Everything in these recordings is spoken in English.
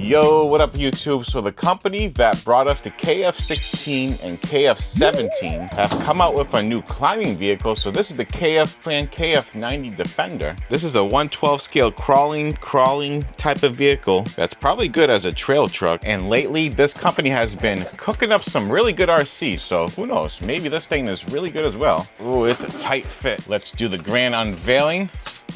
Yo, what up YouTube? So the company that brought us the KF16 and KF17 have come out with a new climbing vehicle. So this is the KFPlan KF90 Defender. This is a 1/12 scale crawling type of vehicle that's probably good as a trail truck. And lately this company has been cooking up some really good RCs. So who knows, maybe this thing is really good as well. Ooh, it's a tight fit. Let's do the grand unveiling.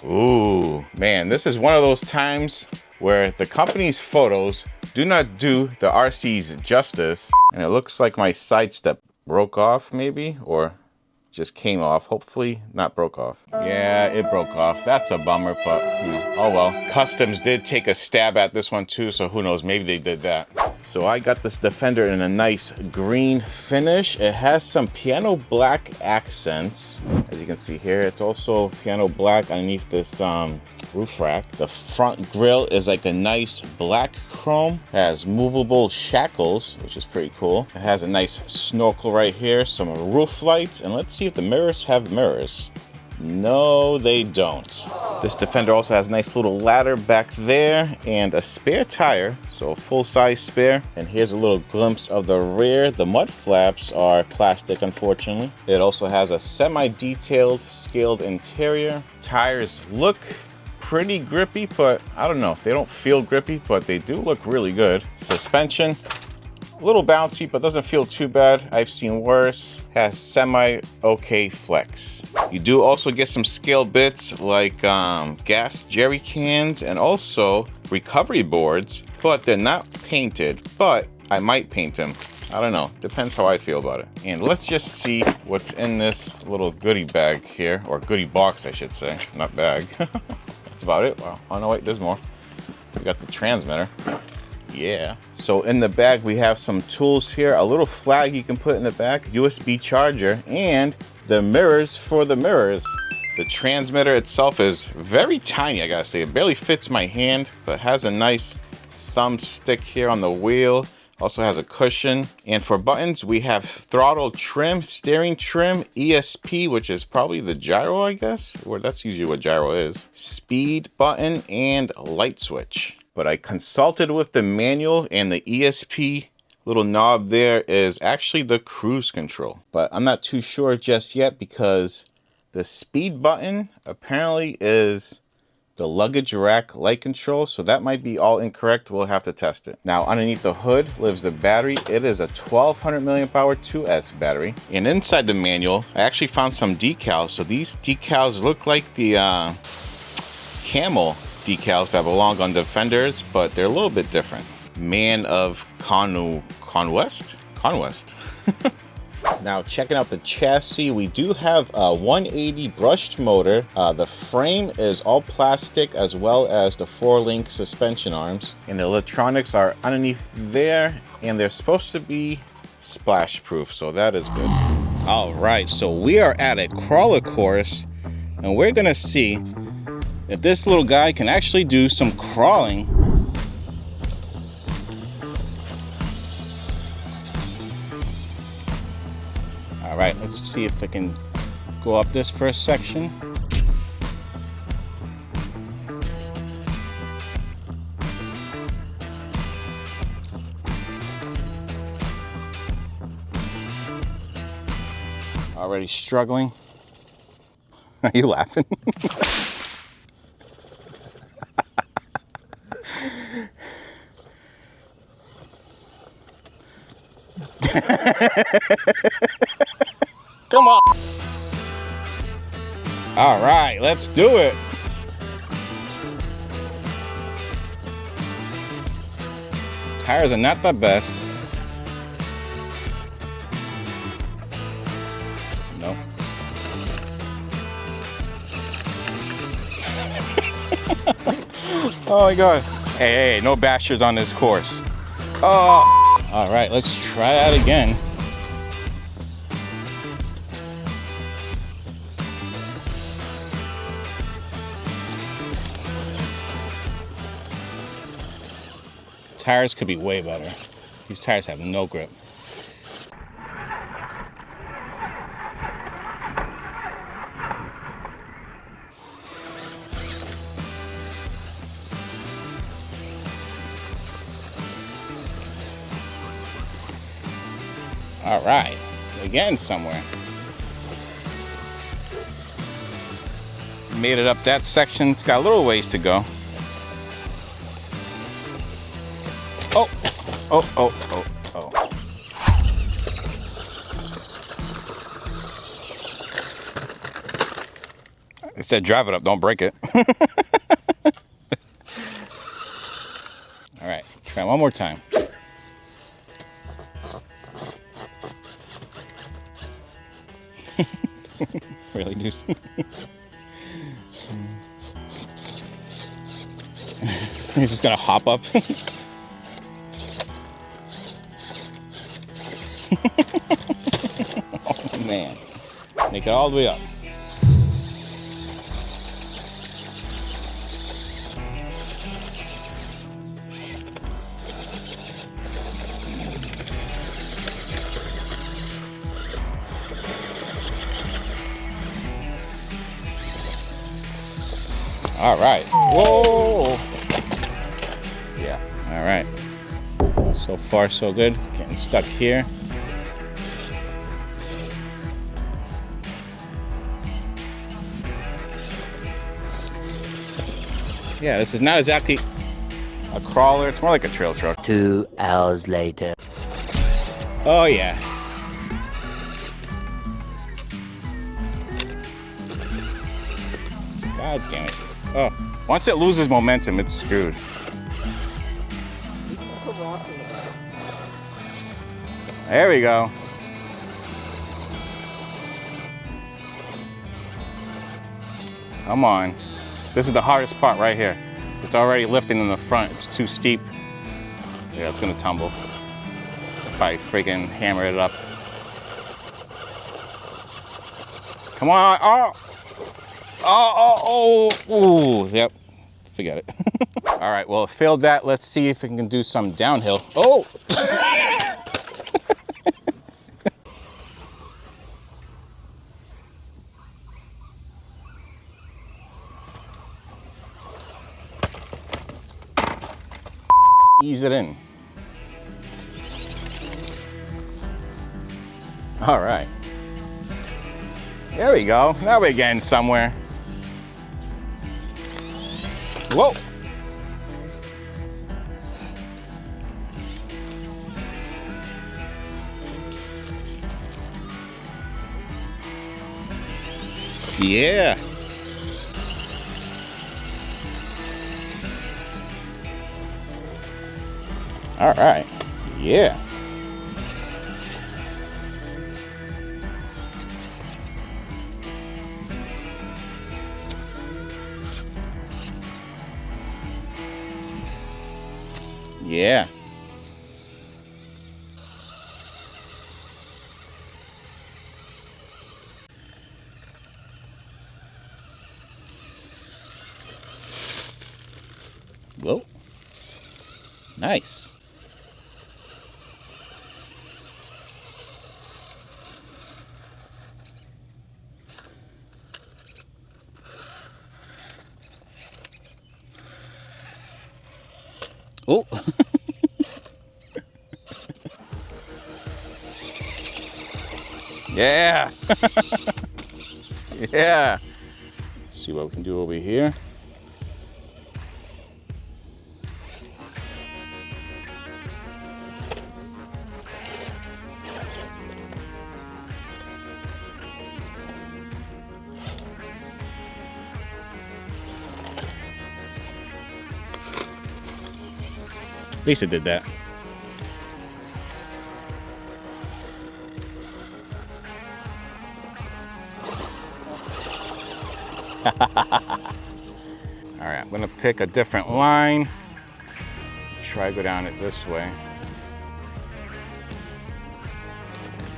Ooh, man, this is one of those times where the company's photos do not do the RC's justice. And it looks like my side step broke off maybe, or just came off. Hopefully not broke off. Yeah, it broke off. That's a bummer, but you know, oh well. Customs did take a stab at this one too, so who knows, maybe they did that. So I got this Defender in a nice green finish. It has some piano black accents. As you can see here, it's also piano black underneath this roof rack. The front grille is like a nice black chrome. It has movable shackles, which is pretty cool. It has a nice snorkel right here, some roof lights, and let's see if the mirrors have mirrors. No, they don't. This Defender also has a nice little ladder back there and a spare tire, so a full-size spare. And here's a little glimpse of the rear. The mud flaps are plastic, unfortunately. It also has a semi-detailed scaled interior. Tires look pretty grippy, but I don't know. They don't feel grippy, but they do look really good. Suspension, a little bouncy, but doesn't feel too bad. I've seen worse. Has semi-okay flex. You do also get some scale bits like gas jerry cans and also recovery boards, but they're not painted. But I might paint them. I don't know. Depends how I feel about it. And let's just see what's in this little goodie bag here, or goodie box, I should say, not bag. That's about it. Wow. Oh no, wait, there's more. We got the transmitter. Yeah. So in the bag we have some tools here, a little flag you can put in the back, USB charger, and the mirrors for the mirrors. The transmitter itself is very tiny, I gotta say. It barely fits my hand, but has a nice thumb stick here on the wheel. Also has a cushion. And for buttons, we have throttle trim, steering trim, ESP, which is probably the gyro, I guess. Or that's usually what gyro is. Speed button and light switch. But I consulted with the manual, and the ESP little knob there is actually the cruise control. But I'm not too sure just yet because the speed button apparently is the luggage rack light control, so that might be all incorrect. We'll have to test it. Now underneath the hood lives the battery. It is a 1200 milliamp hour 2S battery. And inside the manual, I actually found some decals. So these decals look like the camel decals that belong on Defenders, but they're a little bit different. Man of Conwest. Now checking out the chassis, we do have a 180 brushed motor. The frame is all plastic, as well as the 4-link suspension arms. And the electronics are underneath there, and they're supposed to be splash proof, so that is good. All right, so we are at a crawler course, and we're gonna see if this little guy can actually do some crawling. All right, let's see if I can go up this first section. Already struggling. Are you laughing? Come on. All right, let's do it. Tires are not the best. No. Oh my God. Hey, no bashers on this course. Oh. All right, let's try that again. Tires could be way better. These tires have no grip. All right, we're getting somewhere. Made it up that section. It's got a little ways to go. Oh, oh, oh, oh, oh. It said drive it up, don't break it. All right, try one more time. Really, dude? He's just gonna hop up. Oh man, make it all the way up. All right. Whoa. Yeah. All right. So far, so good. Getting stuck here. Yeah, this is not exactly a crawler. It's more like a trail truck. 2 hours later. Oh, yeah. God damn it. Oh, once it loses momentum, it's screwed. There we go. Come on. This is the hardest part right here. It's already lifting in the front. It's too steep. Yeah, it's gonna tumble. If I freaking hammer it up. Come on. Oh! Oh, yep. Forget it. All right, well, it failed that. Let's see if it can do some downhill. Oh! Ease it in. All right. There we go. Now we're getting somewhere. Whoa. Yeah. All right. Yeah. Yeah. Whoa. Nice. Oh. Yeah. Yeah. Let's see what we can do over here. At least it did that. All right, I'm gonna pick a different line. Try to go down it this way.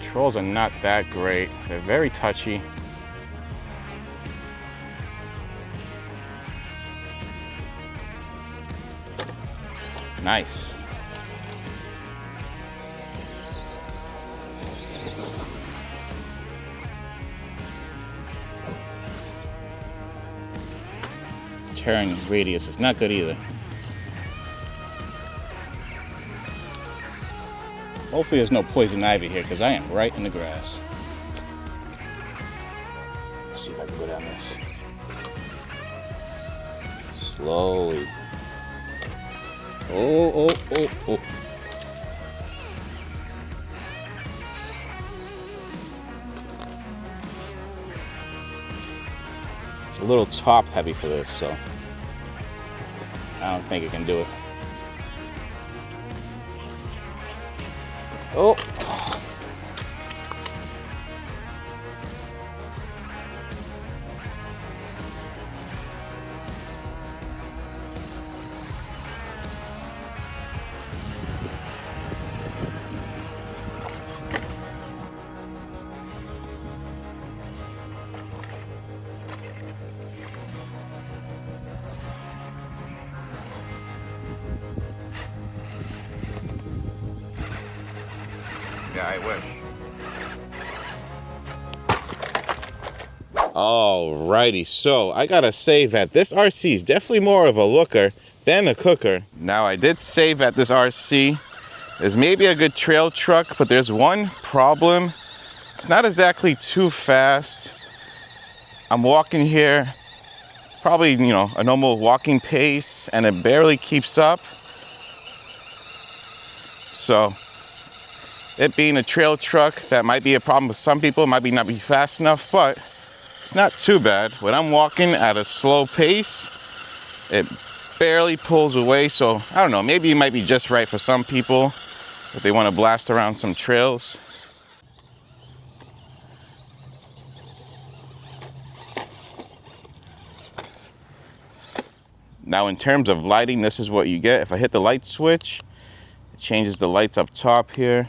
Controls are not that great. They're very touchy. Nice. Turn radius is not good either. Hopefully there's no poison ivy here because I am right in the grass. Let's see if I can go down this. Slowly. Oh, oh, oh, oh. It's a little top heavy for this, so I don't think it can do it. Oh. Yeah, I wish. Alrighty, so I gotta say that this RC is definitely more of a looker than a cooker. Now, I did say that this RC is maybe a good trail truck, but there's one problem. It's not exactly too fast. I'm walking here, probably, you know, a normal walking pace, and it barely keeps up. So, it being a trail truck, that might be a problem with some people. It might not be fast enough, but it's not too bad. When I'm walking at a slow pace, it barely pulls away. So I don't know, maybe it might be just right for some people if they want to blast around some trails. Now, in terms of lighting, this is what you get. If I hit the light switch, it changes the lights up top here.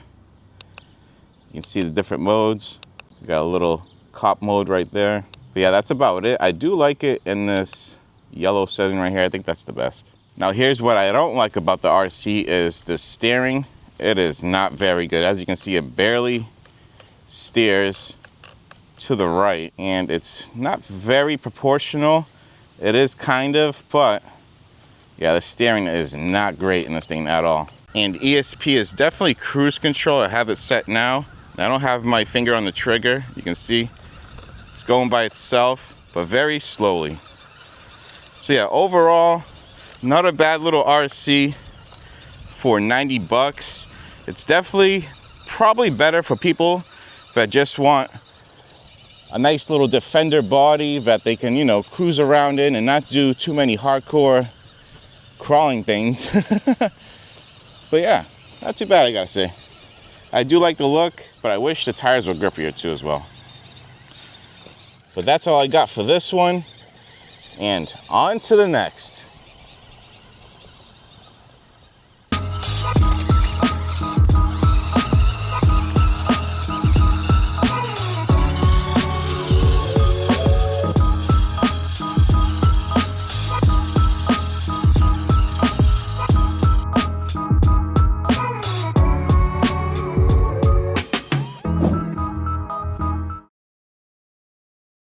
You can see the different modes. You got a little cop mode right there. But yeah, that's about it. I do like it in this yellow setting right here. I think that's the best. Now, here's what I don't like about the RC is the steering. It is not very good. As you can see, it barely steers to the right, and it's not very proportional. It is kind of, but yeah, the steering is not great in this thing at all. And ESP is definitely cruise control. I have it set now. I don't have my finger on the trigger. You can see it's going by itself, but very slowly. So yeah, overall, not a bad little RC for 90 bucks. It's definitely probably better for people that just want a nice little Defender body that they can, you know, cruise around in and not do too many hardcore crawling things. But yeah, not too bad, I gotta say. I do like the look, but I wish the tires were grippier too as well. But that's all I got for this one, and on to the next.